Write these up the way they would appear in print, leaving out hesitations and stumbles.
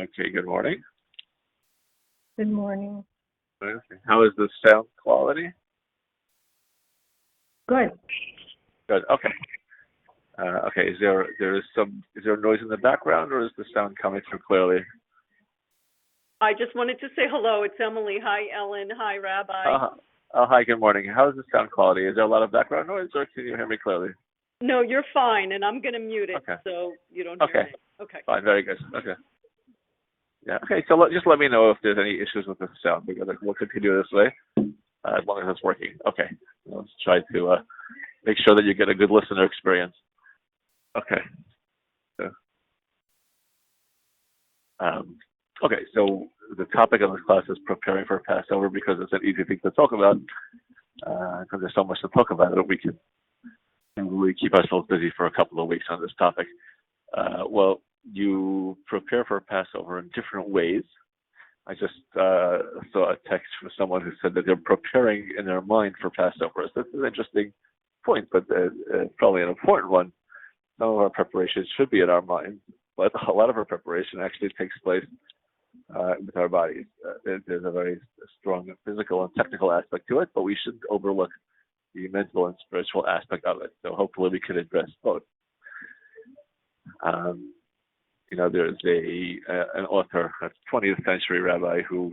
Okay, good morning. Good morning. Okay. How is the sound quality? Good. Good. Okay. Okay. Is there noise in the background, or is the sound coming through clearly? I just wanted to say hello. It's Emily. Hi, Ellen. Hi, Rabbi. Hi. Good morning. How is the sound quality? Is there a lot of background noise, or can you hear me clearly? No, you're fine, and I'm going to mute it Okay. so you don't hear Okay. me. Okay. Fine. Very good. Okay. Yeah. Okay. So just let me know if there's any issues with the sound, because we'll continue this way as long as it's working. Okay. Let's try to make sure that you get a good listener experience. Okay. So, okay. So the topic of this class is preparing for Passover, because it's an easy thing to talk about. Because there's so much to talk about that we can really keep ourselves busy for a couple of weeks on this topic. Well, you prepare for Passover in different ways. I just saw a text from someone who said that they're preparing in their mind for Passover. So that's an interesting point, but probably an important one. Some of our preparations should be in our minds, but a lot of our preparation actually takes place with our bodies. There's a very strong physical and technical aspect to it, but we shouldn't overlook the mental and spiritual aspect of it. So hopefully we can address both. There's an author, a 20th century rabbi, who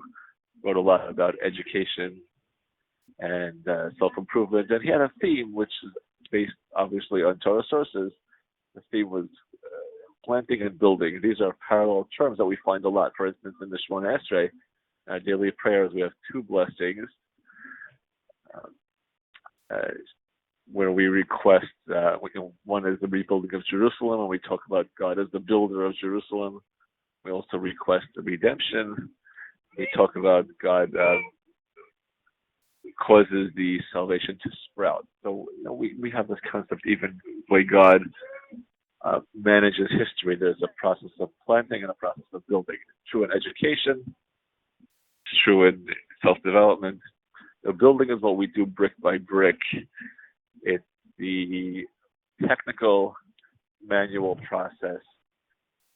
wrote a lot about education and self-improvement, and he had a theme which is based obviously on Torah sources. The theme was planting and building. These are parallel terms that we find a lot. For instance, in the Shemona Esrei, our daily prayers, we have two blessings where we request, one is the rebuilding of Jerusalem, and we talk about God as the builder of Jerusalem. We also request the redemption. We talk about God causes the salvation to sprout. So we have this concept, even the way God manages history. There's a process of planting and a process of building. It's true in education. It's true in self-development. The building is what we do brick by brick. It's the technical manual process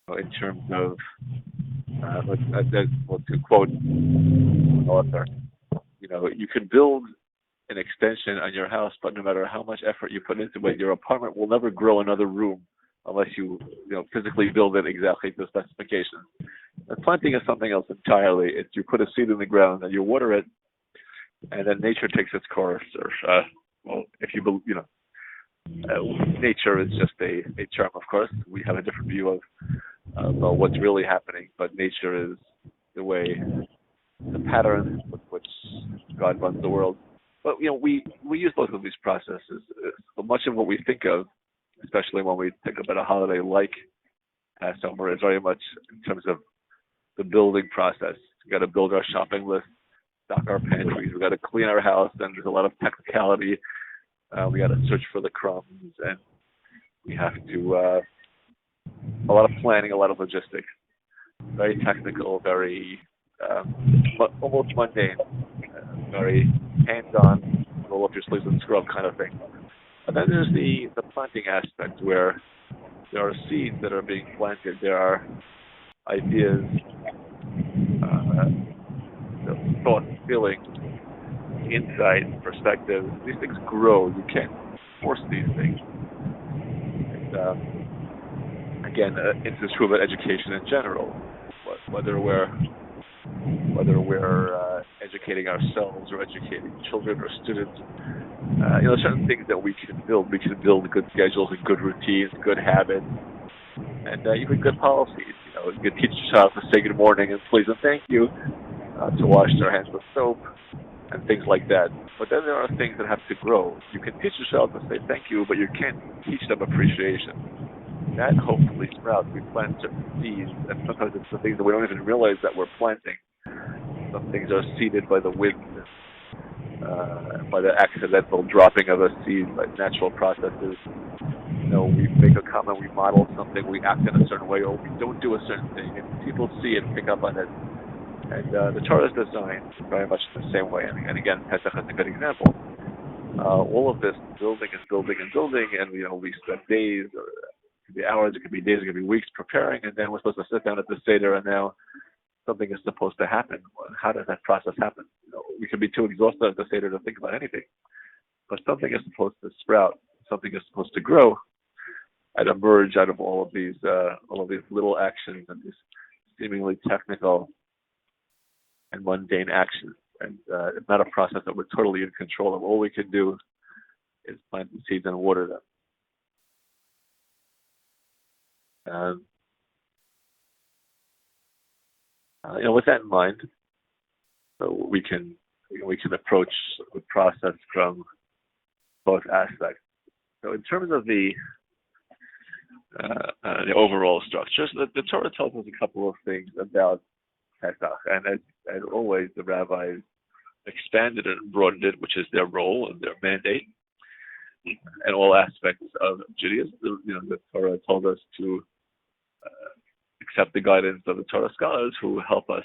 in terms of, to quote an author, you can build an extension on your house, but no matter how much effort you put into it, your apartment will never grow another room unless you physically build it exactly to specifications. And planting is something else entirely. It's you put a seed in the ground and you water it, and then nature takes its course. Or if you believe, nature is just a term. Of course, we have a different view of what's really happening, but nature is the way, the pattern with which God runs the world. But we use both of these processes. So much of what we think of, especially when we think about a holiday like Passover, is very much in terms of the building process. We got to build our shopping list, stock our pantries. We got to clean our house, and there's a lot of technicality. We got to search for the crumbs, and we have to a lot of planning, a lot of logistics. Very technical, very almost mundane, very hands-on, roll up your sleeves and scrub kind of thing. And then there's the planting aspect, where there are seeds that are being planted. There are ideas, thoughts, feelings, insights, perspectives. These things grow. You can't force these things. And again, it's true about education in general. Whether we're educating ourselves or educating children or students, certain things that we can build. We can build good schedules and good routines, good habits, and even good policies. You can teach your child to say good morning and please and thank you, to wash their hands with soap, and things like that. But then there are things that have to grow. You can teach your child to say thank you, but you can't teach them appreciation. That hopefully sprouts. We plant certain seeds, and sometimes it's the things that we don't even realize that we're planting. Some things are seeded by the wind, by the accidental dropping of a seed, by natural processes. We make a comment, we model something, we act in a certain way, or we don't do a certain thing, and people see it, pick up on it. And the Torah is designed very much the same way. And again, Pesach is a good example. All of this building and building and building, and we spend days or could be hours, it could be days, it could be weeks preparing, and then we're supposed to sit down at the Seder, and now something is supposed to happen. How does that process happen? We could be too exhausted at the Seder to think about anything, but something is supposed to sprout, something is supposed to grow and emerge out of all of these little actions and these seemingly technical and mundane actions. And it's not a process that we're totally in control of. All we can do is plant the seeds and water them. With that in mind, so we can approach the process from both aspects. So in terms of the overall structure, so the Torah tells us a couple of things about Pesach, and as always, the rabbis expanded it and broadened it, which is their role and their mandate in all aspects of Judaism. The Torah told us to accept the guidance of the Torah scholars who help us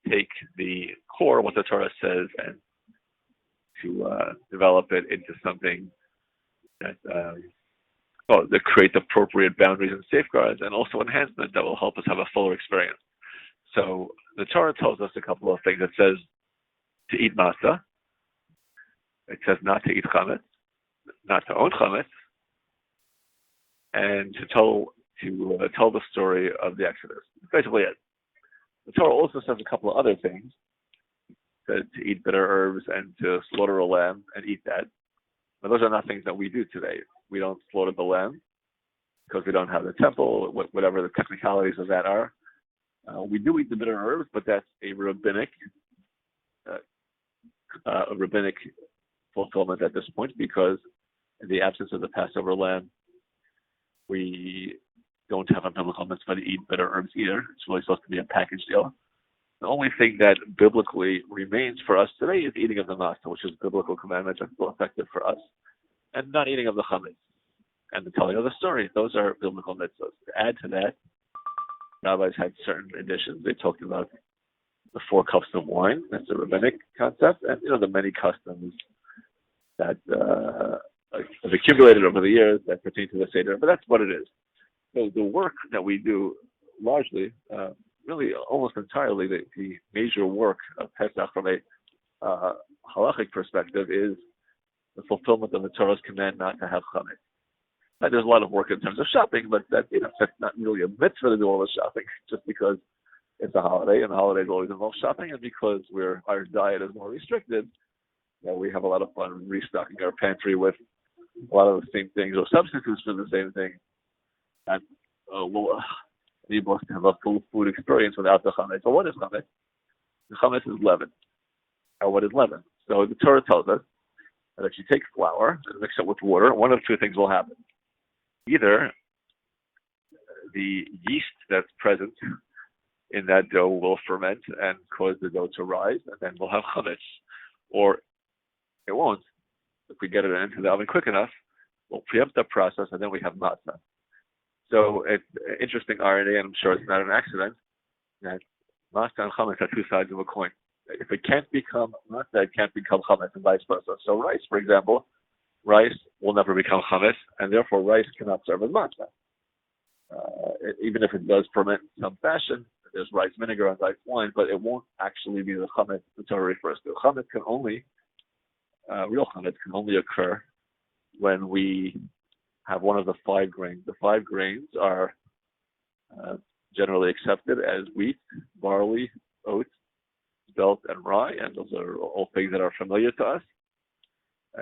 take the core, what the Torah says, and to develop it into something that create appropriate boundaries and safeguards, and also enhancement that will help us have a fuller experience. So the Torah tells us a couple of things. It says to eat matzah. It says not to eat chametz, not to own chametz, and to tell the story of the Exodus. That's basically it. The Torah also says a couple of other things. To eat bitter herbs and to slaughter a lamb and eat that. But those are not things that we do today. We don't slaughter the lamb because we don't have the temple, whatever the technicalities of that are. We do eat the bitter herbs, but that's a rabbinic fulfillment at this point, because in the absence of the Passover lamb, we don't have a biblical mitzvah to eat bitter herbs either. It's really supposed to be a package deal. The only thing that biblically remains for us today is eating of the matzah, which is a biblical commandment that's still effective for us, and not eating of the chametz and the telling of the story. Those are biblical mitzvahs. To add to that, rabbis had certain additions. They talked about the 4 cups of wine. That's a rabbinic concept, and the many customs that have accumulated over the years that pertain to the Seder. But that's what it is. So the work that we do largely, really almost entirely, the major work of Pesach from a halachic perspective is the fulfillment of the Torah's command not to have chametz. There's a lot of work in terms of shopping, but that's not really a mitzvah to do all the shopping, just because it's a holiday, and the holidays always involve shopping, and because our diet is more restricted, we have a lot of fun restocking our pantry with a lot of the same things or substitutes for the same thing. And we'll enable us to have a full food experience without the chametz. So what is chametz? The chametz is leaven. What is leaven? So the Torah tells us that if you take flour and mix it with water, one of 2 things will happen. Either the yeast that's present in that dough will ferment and cause the dough to rise, and then we'll have chametz, or it won't. If we get it into the oven quick enough, we'll preempt the process, and then we have matzah. So it's an interesting irony, and I'm sure it's not an accident, that matzah and chametz are 2 sides of a coin. If it can't become matzah, it can't become chametz, and vice versa. So rice, for example, rice will never become chametz, and therefore rice cannot serve as matzah. Even if it does ferment in some fashion, there's rice vinegar and rice wine, but it won't actually be the chametz the Torah refers to. Real chametz can only occur when we have one of the 5 grains. The 5 grains are generally accepted as wheat, barley, oats, spelt, and rye, and those are all things that are familiar to us.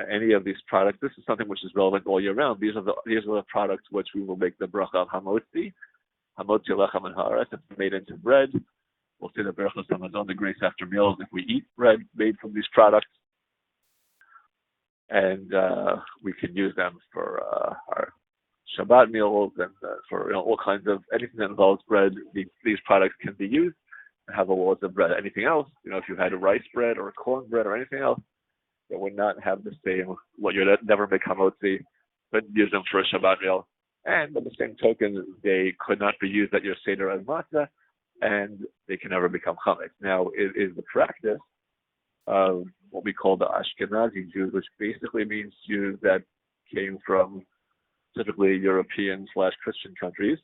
Any of these products, this is something which is relevant all year round. These are the products which we will make the bracha of hamotzi lechem and haaretz. It's made into bread. We'll say the berachos hamazon, the grace after meals, if we eat bread made from these products. And we can use them for our Shabbat meals and for all kinds of anything that involves bread. These products can be used and have the laws of bread. Anything else, if you had a rice bread or a corn bread or anything else, it would not have the same. You'd never make hamotzi, but use them for a Shabbat meal. And by the same token, they could not be used at your Seder as matzah, and they can never become chametz. Now, it is the practice of what we call the Ashkenazi Jews, which basically means Jews that came from typically European/Christian countries,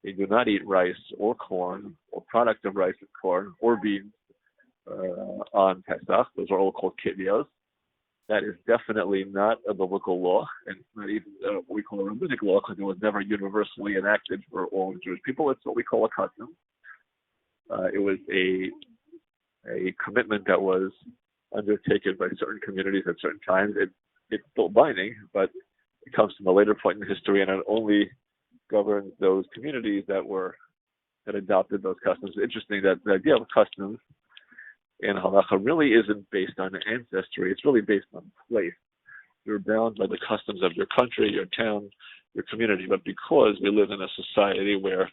they do not eat rice or corn or products of rice and corn or beans on Pesach. Those are all called kitnios. That is definitely not a biblical law, and it's not even what we call a rabbinic law because it was never universally enacted for all Jewish people. It's what we call a custom. It was a commitment that was undertaken by certain communities at certain times. It's still binding, but it comes from a later point in history, and it only governs those communities that adopted those customs. It's interesting that the idea of customs in halacha really isn't based on ancestry. It's really based on place. You're bound by the customs of your country, your town, your community. But because we live in a society where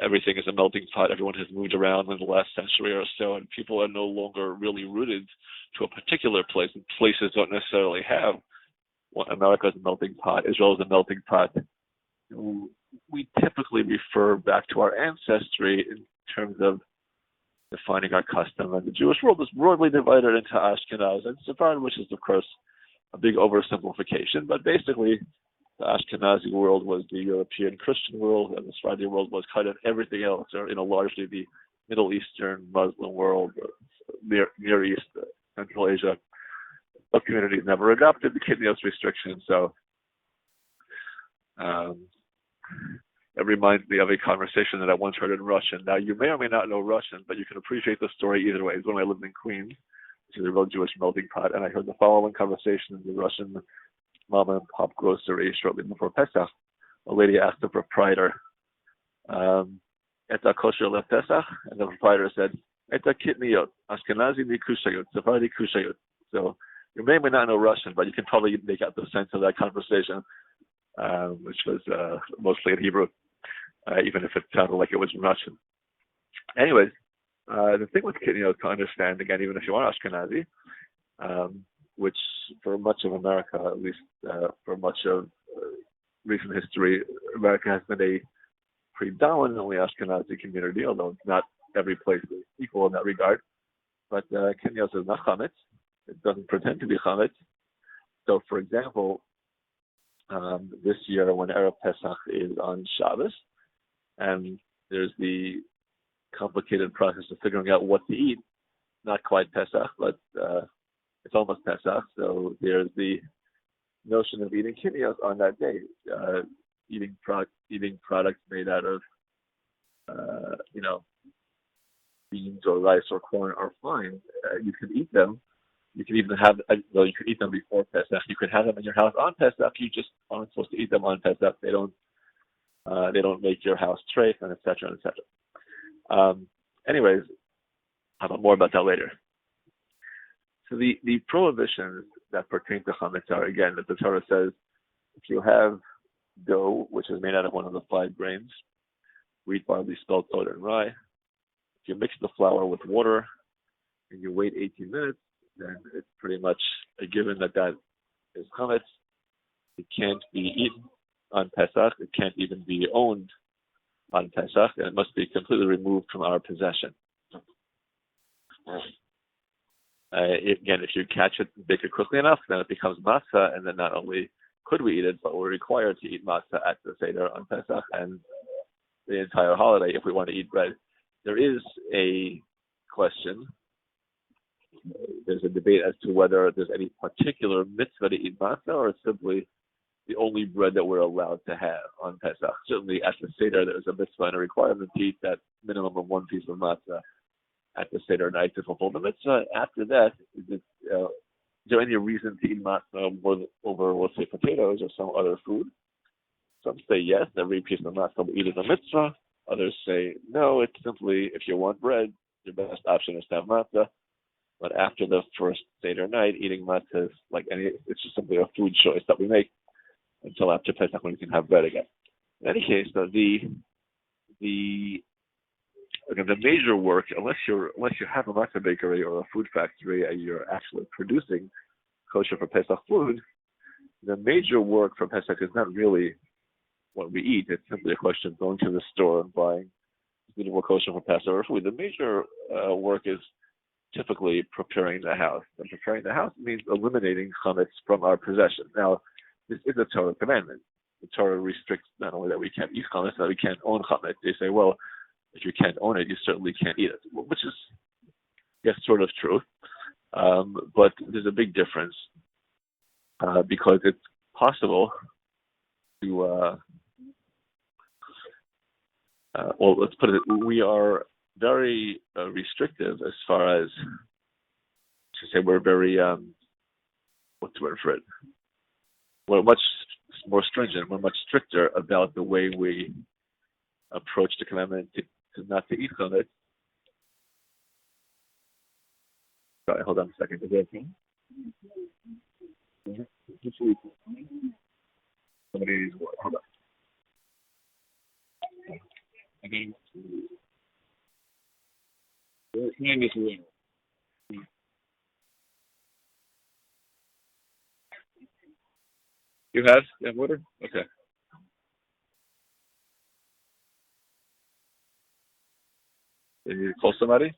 everything is a melting pot, everyone has moved around in the last century or so, and people are no longer really rooted to a particular place, and places don't necessarily have what America is a melting pot, Israel is a melting pot. We typically refer back to our ancestry in terms of defining our custom. And the Jewish world is broadly divided into Ashkenaz and Sephardim, which is, of course, a big oversimplification. But basically, the Ashkenazi world was the European Christian world, and the Sephardi world was kind of everything else, or largely the Middle Eastern Muslim world, Near East, Central Asia. Those communities never adopted the kitnios restrictions, so it reminds me of a conversation that I once heard in Russian. Now, you may or may not know Russian, but you can appreciate the story either way. It's when I lived in Queens, which is a real Jewish melting pot, and I heard the following conversation in the Russian mom and pop grocery shortly before Pesach. A lady asked the proprietor, "Eta kosher le Pesach?" And the proprietor said, "Eta kitniot, Ashkenazi ni kushayot, Sephardi kushayot." So you may or may not know Russian, but you can probably make out the sense of that conversation, which was mostly in Hebrew, even if it sounded like it was in Russian. Anyways, the thing with kitnios to understand, again, even if you are Ashkenazi, which for much of America, at least for much of recent history, America has been a predominantly Ashkenazi community, although not every place is equal in that regard. But kitnios is not chametz. It doesn't pretend to be chametz. So, for example, this year when Erev Pesach is on Shabbos, and there's the complicated process of figuring out what to eat, not quite Pesach, but it's almost Pesach, so there's the notion of eating kitnios on that day. Eating products made out of, beans or rice or corn are fine. You can eat them. You can even have, you could eat them before Pesach. You could have them in your house on Pesach. You just aren't supposed to eat them on Pesach. They don't make your house treif, and et cetera, et cetera. Anyways, I'll talk more about that later. So the prohibitions that pertain to chametz are, again, that the Torah says, if you have dough, which is made out of one of the 5 grains, wheat, barley, spelt, soda, and rye, if you mix the flour with water and you wait 18 minutes, then it's pretty much a given that is chametz. It can't be eaten on Pesach. It can't even be owned on Pesach, and it must be completely removed from our possession. Again, if you catch it and bake it quickly enough, then it becomes matzah, and then not only could we eat it, but we're required to eat matzah at the Seder on Pesach and the entire holiday if we want to eat bread. There is a question. There's a debate as to whether there's any particular mitzvah to eat matzah, or it's simply the only bread that we're allowed to have on Pesach. Certainly at the Seder, there's a mitzvah and a requirement to eat that minimum of 1 piece of matzah at the Seder night to fulfill the mitzvah. After that, is there any reason to eat matzah over, let's say, potatoes or some other food? Some say yes, every piece of matzah we eat is a mitzvah. Others say no, it's simply, if you want bread, your best option is to have matzah. But after the first Seder night, eating matzah is it's just simply a food choice that we make until after Pesach when you can have bread again. In any case, though, the major work, unless you have a matzah bakery or a food factory and you're actually producing kosher for Pesach food, the major work for Pesach is not really what we eat. It's simply a question of going to the store and buying suitable kosher for Passover food. The major work is typically preparing the house. And preparing the house means eliminating chametz from our possession. Now, this is a Torah commandment. The Torah restricts not only that we can't eat chametz, that we can't own chametz. They say, well, if you can't own it, you certainly can't eat it, which is, yes, sort of true. But there's a big difference because it's possible to, well, let's put it, we are very restrictive as far as, to say we're very, what's the word for it? We're much more stringent, we're much stricter about the way we approach the commandment to not to eat chametz. Sorry, hold on a second. Is that okay? Somebody needs water. Hold on. Okay. You have water? Okay. Did you call somebody?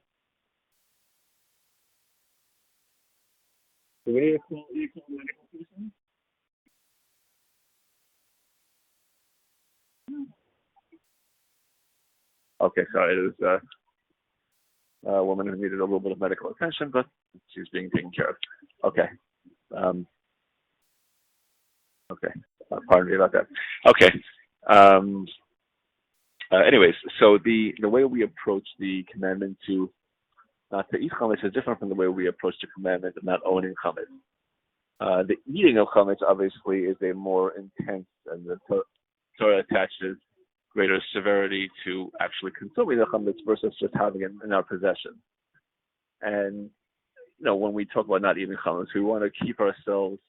Do we need to call a medical person? Okay, sorry. It was a woman who needed a little bit of medical attention, but she's being taken care of. Okay. Okay. Pardon me about that. Okay. Anyways, so the way we approach the commandment to not to eat chametz is different from the way we approach the commandment of not owning chametz. The eating of chametz obviously is a more intense, and the Torah attaches greater severity to actually consuming the chametz versus just having it in our possession. And when we talk about not eating chametz, we want to keep ourselves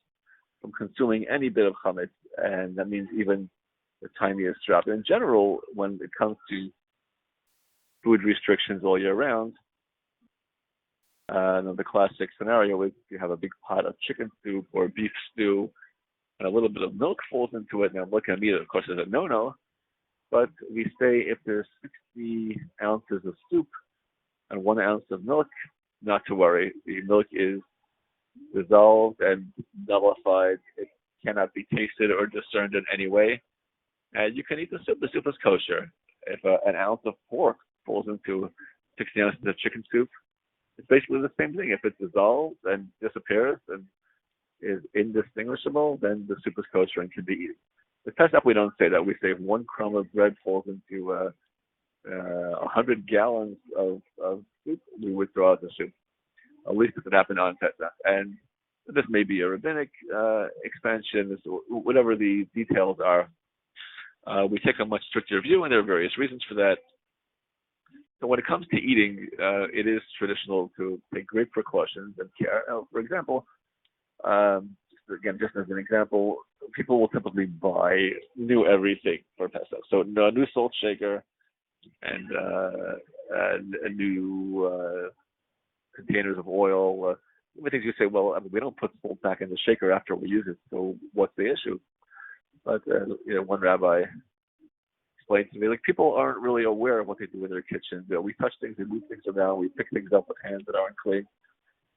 from consuming any bit of chametz, and that means even the tiniest drop. In general, when it comes to food restrictions all year round, the classic scenario is you have a big pot of chicken soup or beef stew, and a little bit of milk falls into it. Now, I'm looking at me, of course, is a no-no, but we say if there's 60 ounces of soup and 1 ounce of milk, not to worry. The milk is dissolved and nullified. It cannot be tasted or discerned in any way. And you can eat the soup. The soup is kosher. If an ounce of pork falls into 60 ounces of chicken soup, it's basically the same thing. If it dissolves and disappears and is indistinguishable, then the soup is kosher and can be eaten. With Pesach, we don't say that. We say if 1 crumb of bread falls into 100 gallons of soup, we would throw out the soup. At least if it happened on Pesach. And this may be a rabbinic expansion, whatever the details are. We take a much stricter view, and there are various reasons for that. So when it comes to eating, it is traditional to take great precautions and care. For example, just as an example, people will typically buy new everything for Pesach. So a new salt shaker and a new containers of oil. Many things you say, well, we don't put salt back in the shaker after we use it, so what's the issue? But one rabbi explained to me, people aren't really aware of what they do in their kitchen. We touch things, we move things around, we pick things up with hands that aren't clean.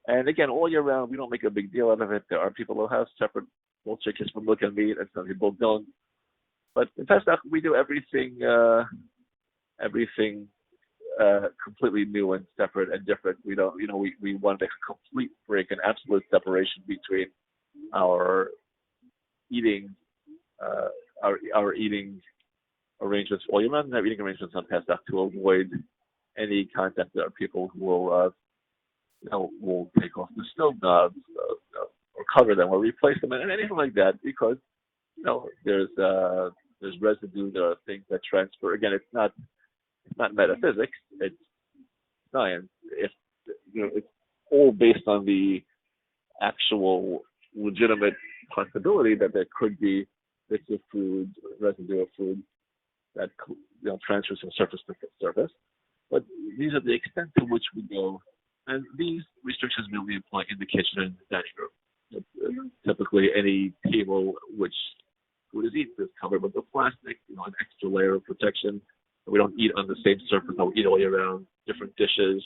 And again, all year round, we don't make a big deal out of it. There are people who have separate salt shakers for milk and meat, and some people don't. But in Pesach, we do everything completely new and separate and different. We don't, we want a complete break, an absolute separation between our eating, our eating arrangements all year round and our eating arrangements on Pesach to avoid any contact with our people who will take off the stove knobs or cover them or replace them and anything like that, because there's residue, there are things that transfer. Again, it's not metaphysics, it's science. It's all based on the actual legitimate possibility that there could be bits of food, residue of food that transfers from surface to surface. But these are the extent to which we go, and these restrictions mainly apply in the kitchen and the dining room. Typically, any table which food is eaten is covered with the plastic, an extra layer of protection. We don't eat on the same surface that we eat all year round, different dishes.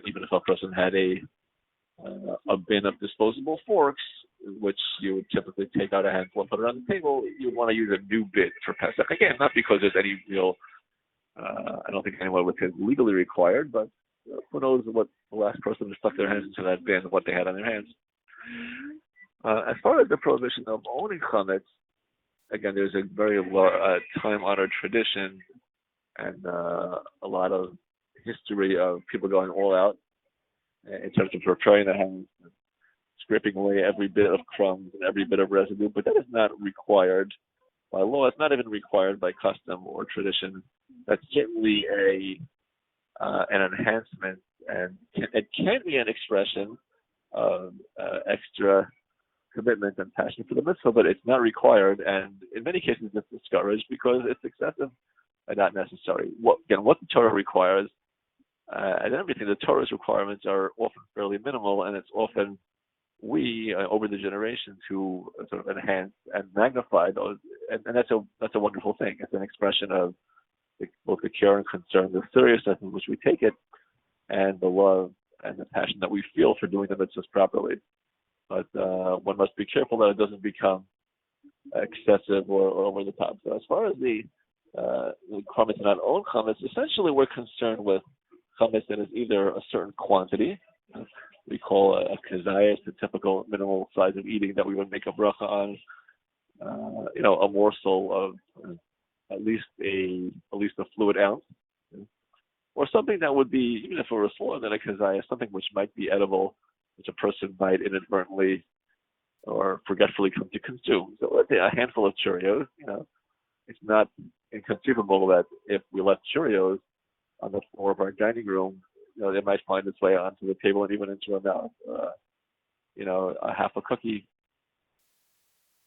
Even if a person had a bin of disposable forks, which you would typically take out a handful and put it on the table, you want to use a new bit for Pesach. Again, not because there's any real, I don't think anyone would say legally required, but who knows what the last person who stuck their hands into that bin, what they had on their hands. As far as the prohibition of owning chametz, again, there's a very time-honored tradition and a lot of history of people going all out in terms of preparing their hands, and scraping away every bit of crumbs and every bit of residue, but that is not required by law. It's not even required by custom or tradition. That's certainly an enhancement, and it can be an expression of extra commitment and passion for the mitzvah, but it's not required, and in many cases it's discouraged because it's excessive and not necessary. What the Torah requires, and everything, the Torah's requirements are often fairly minimal, and it's often we, over the generations, who sort of enhance and magnify those, and that's a wonderful thing. It's an expression of both the care and concern, the seriousness in which we take it, and the love and the passion that we feel for doing the mitzvahs properly. But one must be careful that it doesn't become excessive or over the top. So as far as the chametz and not own chametz, essentially we're concerned with chametz that is either a certain quantity. We call a kazayas, the typical minimal size of eating that we would make a bracha on. A morsel of at least a fluid ounce, or something that would be, even if it were smaller than a kazayas, something which might be edible, which a person might inadvertently or forgetfully come to consume. So let's say a handful of Cheerios. It's not inconceivable that if we left Cheerios on the floor of our dining room, they might find its way onto the table and even into our mouth. A half a cookie,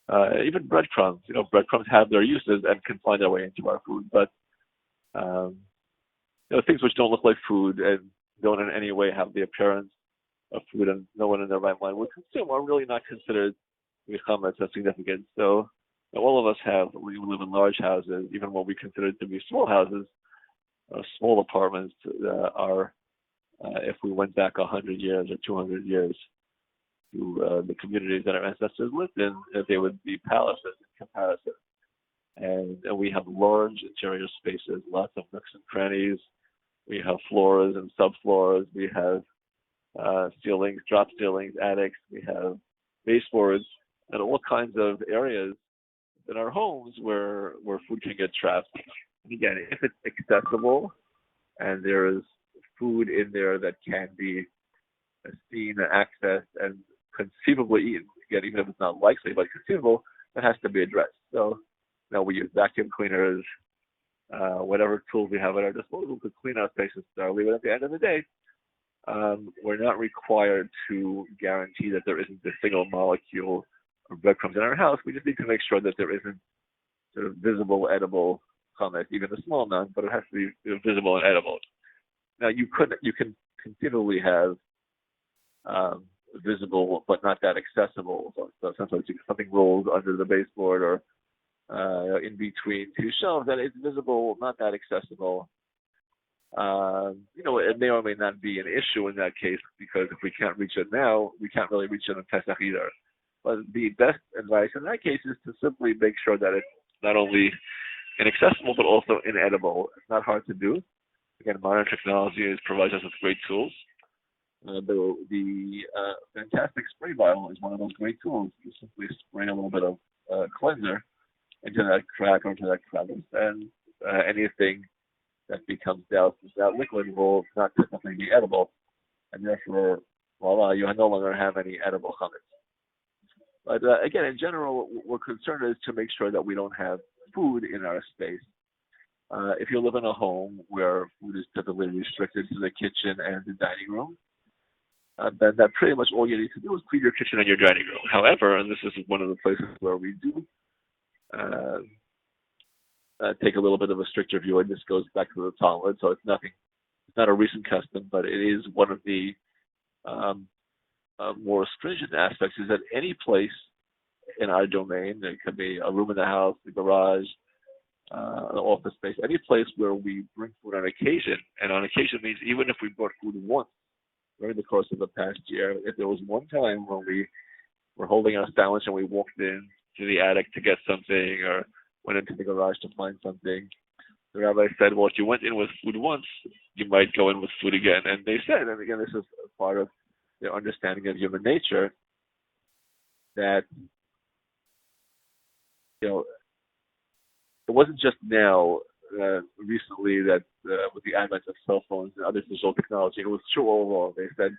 even breadcrumbs. Breadcrumbs have their uses and can find their way into our food, but things which don't look like food and don't in any way have the appearance of food and no one in their right mind would consume are really not considered to be chametz as significant. So all of us we live in large houses, even what we consider to be small houses, small apartments are, if we went back 100 years or 200 years to the communities that our ancestors lived in, they would be palaces in comparison. And we have large interior spaces, lots of nooks and crannies. We have floors and subfloors. We have ceilings, drop ceilings, attics. We have baseboards, and all kinds of areas in our homes where food can get trapped. And again, if it's accessible and there is food in there that can be seen, accessed, and conceivably eaten, again, even if it's not likely, but conceivable, that has to be addressed. So we use vacuum cleaners, whatever tools we have at our disposal to clean our spaces thoroughly. But at the end of the day, we're not required to guarantee that there isn't a single molecule of breadcrumbs in our house. We just need to make sure that there isn't sort of visible, edible chametz, even a small amount, but it has to be visible and edible. Now, you can continually have visible but not that accessible. So sometimes something rolls under the baseboard or in between two shelves that is visible, not that accessible. It may or may not be an issue in that case, because if we can't reach it now, we can't really reach it in Pesach either. But the best advice in that case is to simply make sure that it's not only inaccessible but also inedible. It's not hard to do. Again, modern technology provides us with great tools. The fantastic spray bottle is one of those great tools. You simply spray a little bit of cleanser into that crack or into that crevice, and anything that becomes doused with that liquid will not technically be edible, and therefore, voila, you no longer have any edible chametz. But again, in general, what we're concerned is to make sure that we don't have food in our space. If you live in a home where food is typically restricted to the kitchen and the dining room, then that pretty much all you need to do is clean your kitchen and your dining room. However, and this is one of the places where we do take a little bit of a stricter view, and this goes back to the Talmud, so it's not a recent custom, but it is one of the more stringent aspects, is that any place in our domain, it could be a room in the house, the garage, an office space, any place where we bring food on occasion, and on occasion means even if we brought food once during the course of the past year, if there was one time when we were holding our sandwich and we walked in to the attic to get something or went into the garage to find something. The rabbi said, well, if you went in with food once, you might go in with food again. And they said, and again, this is part of their understanding of human nature, that, it wasn't just now, recently, that with the advent of cell phones and other digital technology, it was true all along. They said,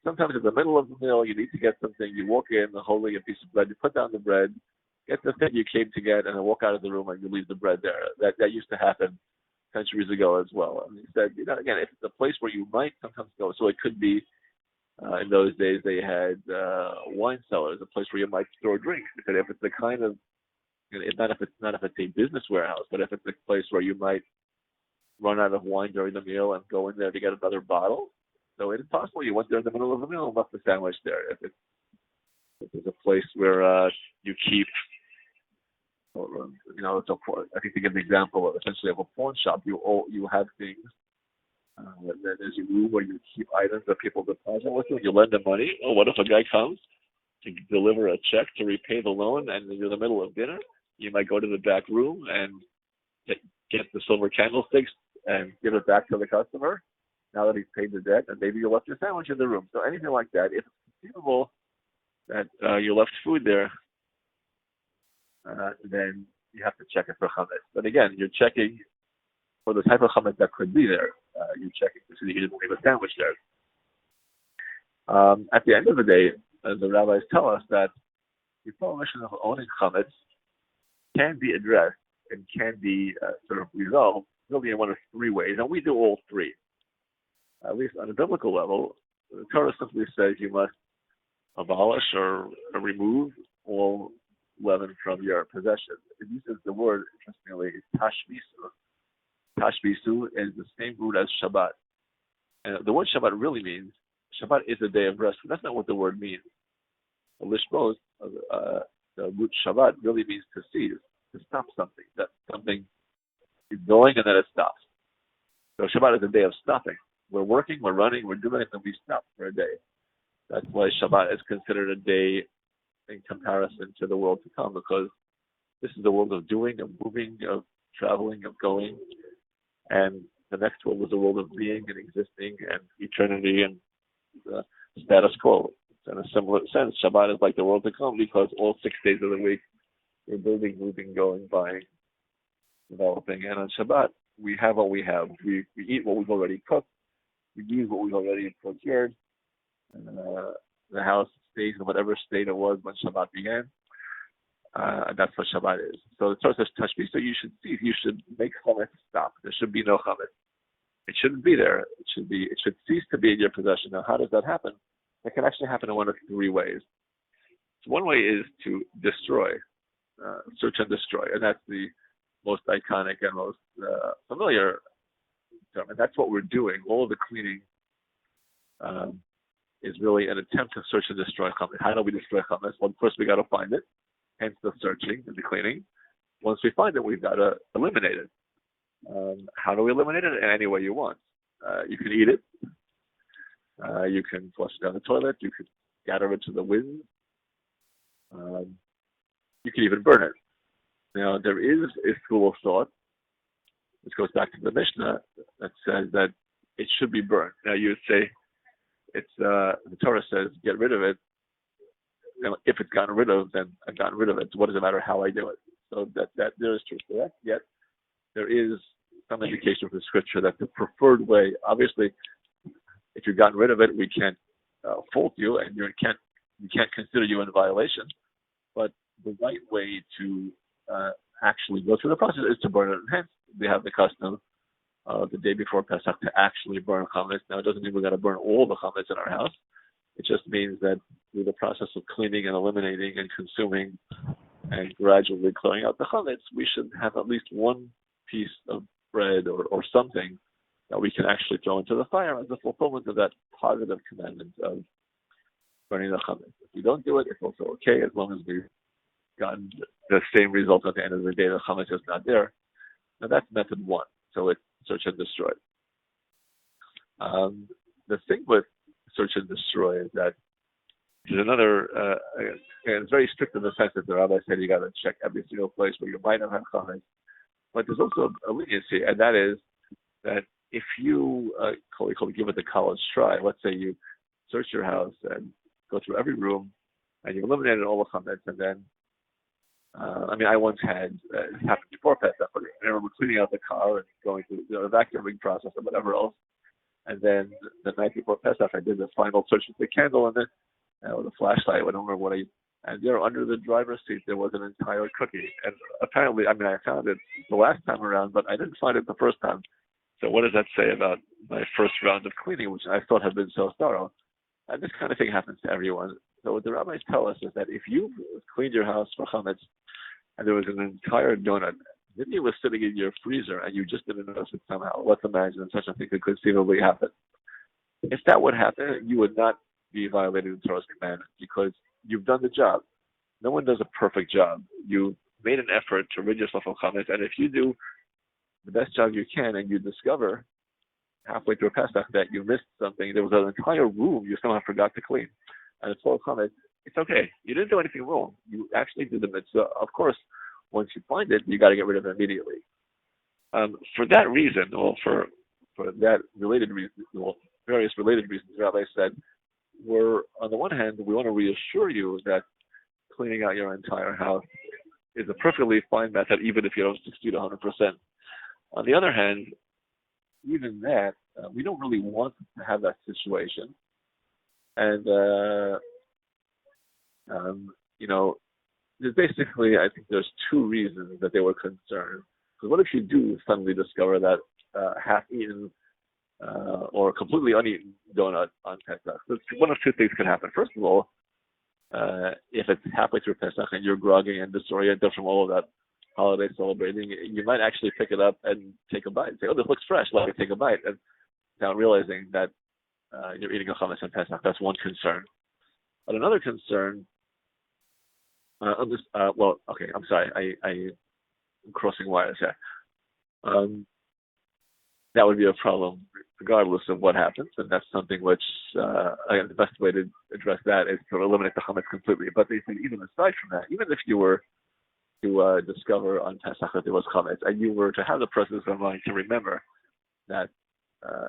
sometimes in the middle of the meal, you need to get something, you walk in, holding a piece of bread, you put down the bread, get the thing you came to get, and then walk out of the room and you leave the bread there. That used to happen centuries ago as well. And he said, again, if it's a place where you might sometimes go, so it could be, in those days they had wine cellars, a place where you might store drinks. He said, if it's the kind of, not if it's a business warehouse, but if it's a place where you might run out of wine during the meal and go in there to get another bottle. So it's possible you went there in the middle of the meal and left the sandwich there. If it's a place where you keep, I think to give an example, essentially of a pawn shop, you have things. And then there's a room where you keep items that people deposit with you. You lend them money. Oh, what if a guy comes to deliver a check to repay the loan, and you're in the middle of dinner? You might go to the back room and get the silver candlesticks and give it back to the customer now that he's paid the debt, and maybe you left your sandwich in the room. So anything like that, if it's conceivable that you left food there, then you have to check it for chametz. But again, you're checking for the type of chametz that could be there. You're checking to see that you didn't leave a sandwich there. At the end of the day, the rabbis tell us that the prohibition of owning chametz can be addressed and can be sort of resolved really in one of three ways, and we do all three. At least on a biblical level, the Torah simply says you must abolish or remove all leaven from your possession. It uses the word, interestingly, tashbisu. Tashbisu is the same root as Shabbat. And the word Shabbat really means, Shabbat is a day of rest. But that's not what the word means. The Lishbos, the root Shabbat really means to cease, to stop something. That something is going and then it stops. So Shabbat is a day of stopping. We're working, we're running, we're doing it, and we stop for a day. That's why Shabbat is considered a day in comparison to the world to come, because this is the world of doing, of moving, of traveling, of going. And the next world is the world of being and existing and eternity and status quo. In a similar sense, Shabbat is like the world to come, because all 6 days of the week we're building, moving, going, buying, developing. And on Shabbat, we have what we have. We eat what we've already cooked. We use what we've already procured. And the house stays in whatever state it was when Shabbat began. And that's what Shabbat is. So the Torah says tashbih. So you should make chametz stop. There should be no chametz. It shouldn't be there. It should cease to be in your possession. Now, how does that happen? It can actually happen in one of three ways. So one way is to destroy, search and destroy, and that's the most iconic and most familiar term. And that's what we're doing. All of the cleaning is really an attempt to search and destroy chametz. How do we destroy chametz? Well, first we got to find it, hence the searching and the cleaning. Once we find it, we've got to eliminate it. How do we eliminate it? In any way you want. You can eat it. You can flush it down the toilet. You could scatter it to the wind. You can even burn it. Now, there is a school of thought, which goes back to the Mishnah, that says that it should be burned. Now, you would say, the Torah says, get rid of it. If it's gotten rid of, then I've gotten rid of it. So what does it matter how I do it? So that there is truth to that. Yet, there is some indication from the scripture that the preferred way, obviously, if you've gotten rid of it, we can't fault you, and we can't consider you in violation. But the right way to actually go through the process is to burn it. And hence, we have the custom the day before Pesach to actually burn chametz. Now, it doesn't mean we've got to burn all the chametz in our house. It just means that through the process of cleaning and eliminating and consuming and gradually clearing out the chametz, we should have at least one piece of bread or something that we can actually throw into the fire as a fulfillment of that positive commandment of burning the chametz. If we don't do it, it's also okay, as long as we've gotten the same result at the end of the day. The chametz is not there. Now that's method one. So it's search and destroy. The thing with search and destroy is that There's another, and it's very strict in the sense that the rabbi said you got to check every single place where you might have had chametz. But there's also a leniency, and that is that if you give it the college try, let's say you search your house and go through every room, and you eliminated all the chametz, and then, I once had, it happened before Pesach, but I remember cleaning out the car and going through the vacuuming process and whatever else, and then the night before Pesach, I did the final search with the candle, and then with a flashlight, I don't remember what and there under the driver's seat, there was an entire cookie. And apparently, I found it the last time around, but I didn't find it the first time. So what does that say about my first round of cleaning, which I thought had been so thorough? And this kind of thing happens to everyone. So what the rabbis tell us is that if you cleaned your house for chametz and there was an entire donut, then it was sitting in your freezer and you just didn't notice it somehow. Let's imagine such a thing could conceivably happen. If that would happen, you would not be violating the Torah's command because you've done the job. No one does a perfect job. You made an effort to rid yourself of chametz, and if you do the best job you can and you discover halfway through Pesach that you missed something, there was an entire room you somehow forgot to clean, and it's full of chametz, it's okay. You didn't do anything wrong. You actually did the mitzvah. Of course, once you find it, you got to get rid of it immediately. For that reason, or for that related reason, various related reasons, Rabbi said, on the one hand, we want to reassure you that cleaning out your entire house is a perfectly fine method, even if you don't succeed 100%. On the other hand, even that, we don't really want to have that situation. And, there's basically, I think there's two reasons that they were concerned. Because what if you do suddenly discover that half-eaten or completely uneaten donut on Pesach? So one of two things could happen. First of all, if it's halfway through Pesach and you're groggy and disoriented from all of that holiday celebrating, you might actually pick it up and take a bite and say, oh, this looks fresh, let me take a bite. And without realizing that you're eating a chametz on Pesach. That's one concern. But another concern, I'm sorry, I'm crossing wires here. That would be a problem regardless of what happens, and that's something which, again, the best way to address that is to eliminate the chametz completely. But they said even aside from that, even if you were to discover on Pesach that there was chametz, and you were to have the presence of mind to remember that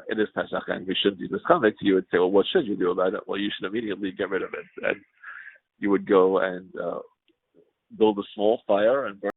it is Pesach and we should do this chametz, you would say, well, what should you do about it? Well, you should immediately get rid of it. And you would go and build a small fire and burn